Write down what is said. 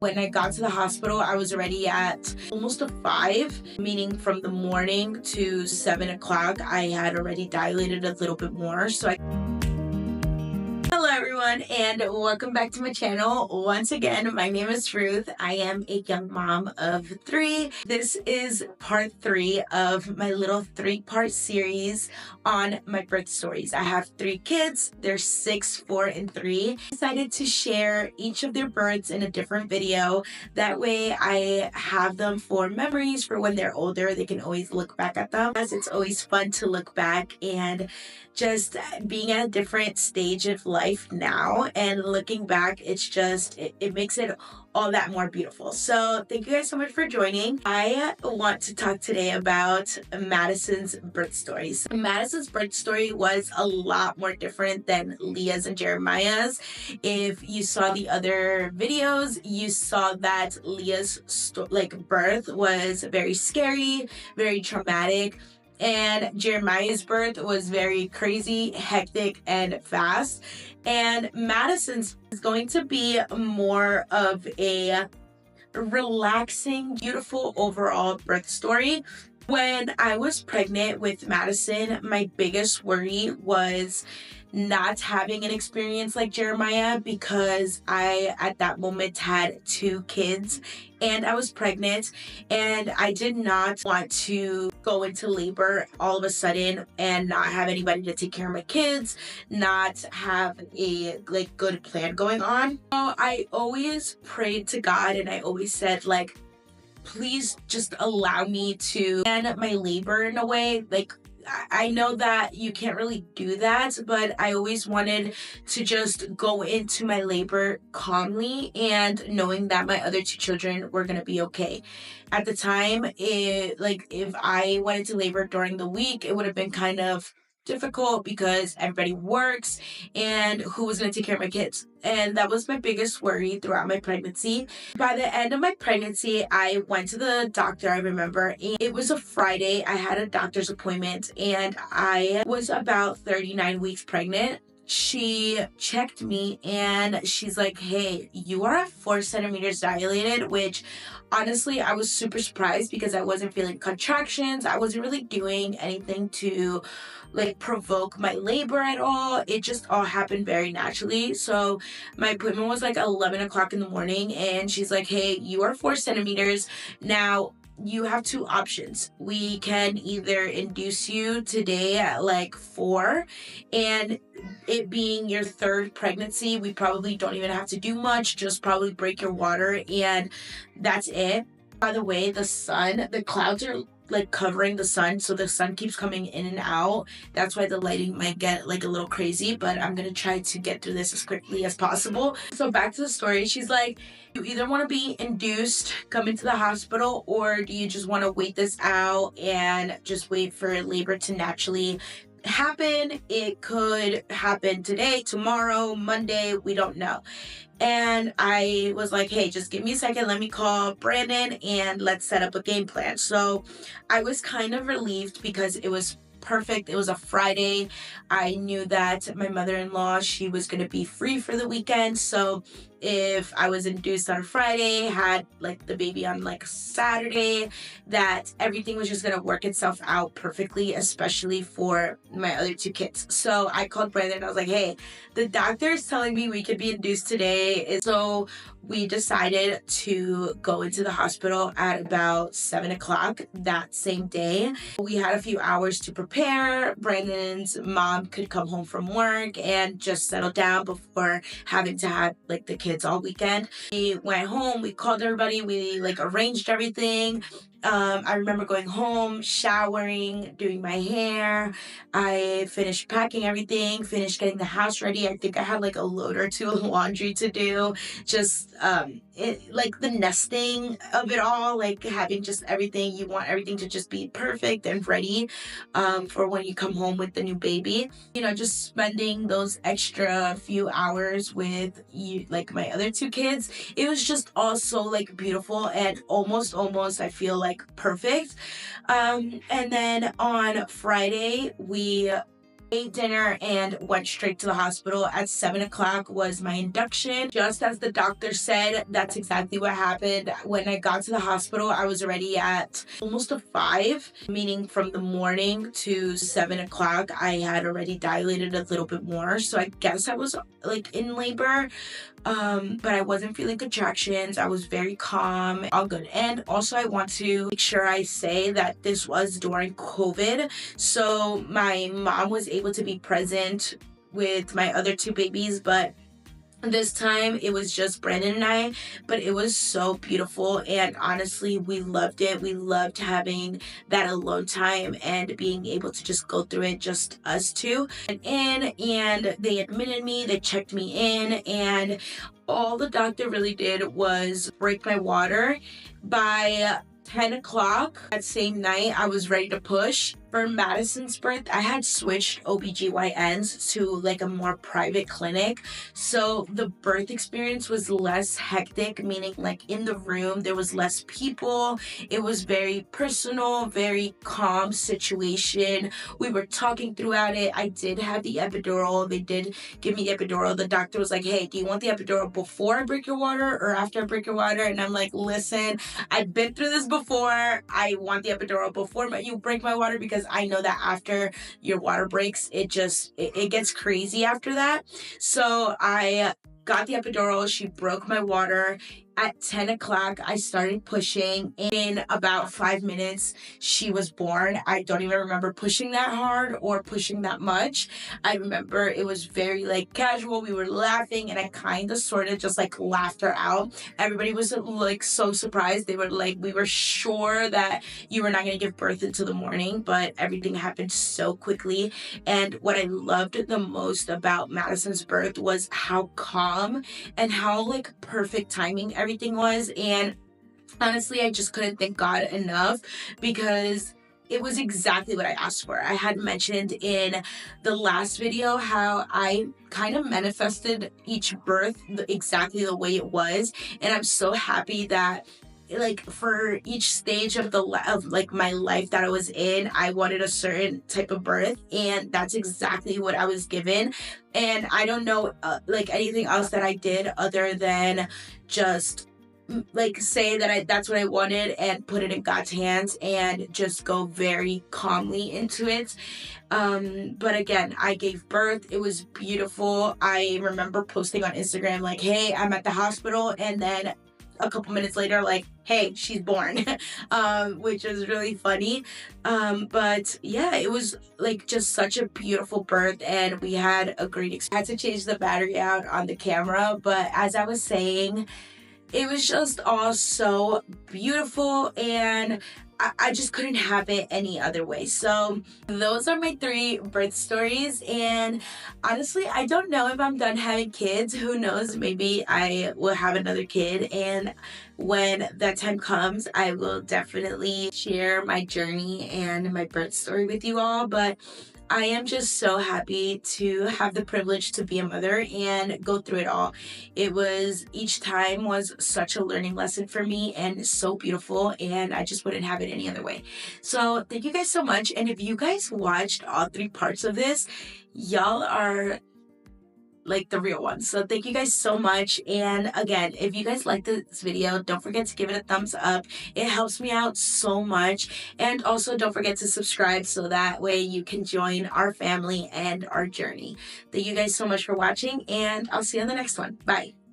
When I got to the hospital, I was already at almost a 5, meaning from the morning to 7 o'clock, I had already dilated a little bit more. Hello everyone, and welcome back to my channel. Once again, my name is Ruth. I am a young mom of 3. This is part 3 of my little 3-part series on my birth stories. I have 3 kids. They're 6, 4, and 3. I decided to share each of their births in a different video. That way I have them for memories for when they're older. They can always look back at them, as it's always fun to look back and just being at a different stage of life now and looking back, it makes it all that more beautiful. So thank you guys so much for joining. I want to talk today about Madison's birth stories. Madison's birth story was a lot more different than Leah's and Jeremiah's. If you saw the other videos, you saw that Leah's birth was very scary, very traumatic. And Jeremiah's birth was very crazy, hectic, and fast. And Madison's is going to be more of a relaxing, beautiful overall birth story. When I was pregnant with Madison, my biggest worry was not having an experience like Jeremiah, because I at that moment had 2 kids and I was pregnant, and I did not want to go into labor all of a sudden and not have anybody to take care of my kids, not have a good plan going on. So I always prayed to God, and I always said, please just allow me to plan my labor in a way. I know that you can't really do that, but I always wanted to just go into my labor calmly and knowing that my other 2 children were going to be okay. At the time, if I went into labor during the week, it would have been kind of difficult because everybody works, and who was going to take care of my kids? And that was my biggest worry throughout my pregnancy. By the end of my pregnancy, I went to the doctor, I remember, and it was a Friday. I had a doctor's appointment, and I was about 39 weeks pregnant. She checked me and she's like, hey, you are at 4 centimeters dilated, which honestly, I was super surprised because I wasn't feeling contractions. I wasn't really doing anything to provoke my labor at all. It just all happened very naturally. So my appointment was 11 o'clock in the morning, and she's like, hey, you are 4 centimeters. Now, you have 2 options. We can either induce you today at 4, and it being your 3rd pregnancy, we probably don't even have to do much, just probably break your water, and that's it. By the way, the clouds are covering the sun, so the sun keeps coming in and out. That's why the lighting might get a little crazy, but I'm gonna try to get through this as quickly as possible. So back to the story. She's like, you either want to be induced, come into the hospital, or do you just want to wait this out and just wait for labor to naturally happen? It could happen today, tomorrow, Monday, we don't know. And I was like, hey, just give me a second, let me call Brandon and let's set up a game plan. So I was kind of relieved because it was perfect. It was a Friday. I knew that my mother-in-law, she was going to be free for the weekend. So if I was induced on Friday, had the baby on Saturday, that everything was just going to work itself out perfectly, especially for my other 2 kids. So I called Brandon and I was like, hey, the doctor is telling me we could be induced today. So we decided to go into the hospital at about 7 o'clock that same day. We had a few hours to prepare. Brandon's mom could come home from work and just settle down before having to have the kids all weekend. We went home, we called everybody, we arranged everything. I remember going home, showering, doing my hair. I finished packing everything, finished getting the house ready. I think I had a load or 2 of laundry to do. Just the nesting of it all, having just everything. You want everything to just be perfect and ready for when you come home with the new baby. Just spending those extra few hours with you, my other 2 kids. It was just all so beautiful and almost I feel perfect. And then on Friday, we ate dinner and went straight to the hospital. At 7 o'clock was my induction. Just as the doctor said, that's exactly what happened. When I got to the hospital, I was already at almost a 5, meaning from the morning to 7 o'clock, I had already dilated a little bit more. So I guess I was like in labor. But I wasn't feeling contractions. I was very calm, all good. And also I want to make sure I say that this was during COVID. So my mom was able to be present with my other 2 babies, but this time it was just Brandon and I, but it was so beautiful, and honestly we loved it. We loved having that alone time and being able to just go through it, just us 2. And they admitted me, they checked me in, and all the doctor really did was break my water. By 10 o'clock that same night, I was ready to push. For Madison's birth, I had switched OBGYNs to like a more private clinic. So the birth experience was less hectic, meaning like in the room, there was less people. It was very personal, very calm situation. We were talking throughout it. I did have the epidural. They did give me the epidural. The doctor was like, hey, do you want the epidural before I break your water or after I break your water? And I'm like, listen, I've been through this before. I want the epidural before you break my water, because I know that after your water breaks, it gets crazy after that. So I got the epidural. She broke my water. At 10 o'clock, I started pushing. In about 5 minutes, she was born. I don't even remember pushing that hard or pushing that much. I remember it was very like casual. We were laughing, and I kind of sort of just like laughed her out. Everybody was like so surprised. They were like, we were sure that you were not going to give birth until the morning, but everything happened so quickly. And what I loved the most about Madison's birth was how calm and how like perfect timing everything was. And honestly, I just couldn't thank God enough, because it was exactly what I asked for. I had mentioned in the last video how I kind of manifested each birth exactly the way it was, and I'm so happy that like for each stage of like my life that I was in, I wanted a certain type of birth, and that's exactly what I was given. And I don't know like anything else that I did other than just like say that that's what I wanted and put it in God's hands and just go very calmly into it. But again, I gave birth. It was beautiful. I remember posting on Instagram like, hey, I'm at the hospital, and then a couple minutes later, like, hey, she's born, which was really funny. But yeah, it was like just such a beautiful birth, and we had a great experience. I had to change the battery out on the camera, but as I was saying, it was just all so beautiful, and I just couldn't have it any other way. So those are my 3 birth stories, and honestly, I don't know if I'm done having kids. Who knows? Maybe I will have another kid, and when that time comes, I will definitely share my journey and my birth story with you all. But I am just so happy to have the privilege to be a mother and go through it all. Each time was such a learning lesson for me, and so beautiful, and I just wouldn't have it any other way. So thank you guys so much. And if you guys watched all 3 parts of this, y'all are like the real ones. So thank you guys so much. And again, if you guys like this video, don't forget to give it a thumbs up. It helps me out so much. And also don't forget to subscribe, so that way you can join our family and our journey. Thank you guys so much for watching, and I'll see you on the next one. Bye.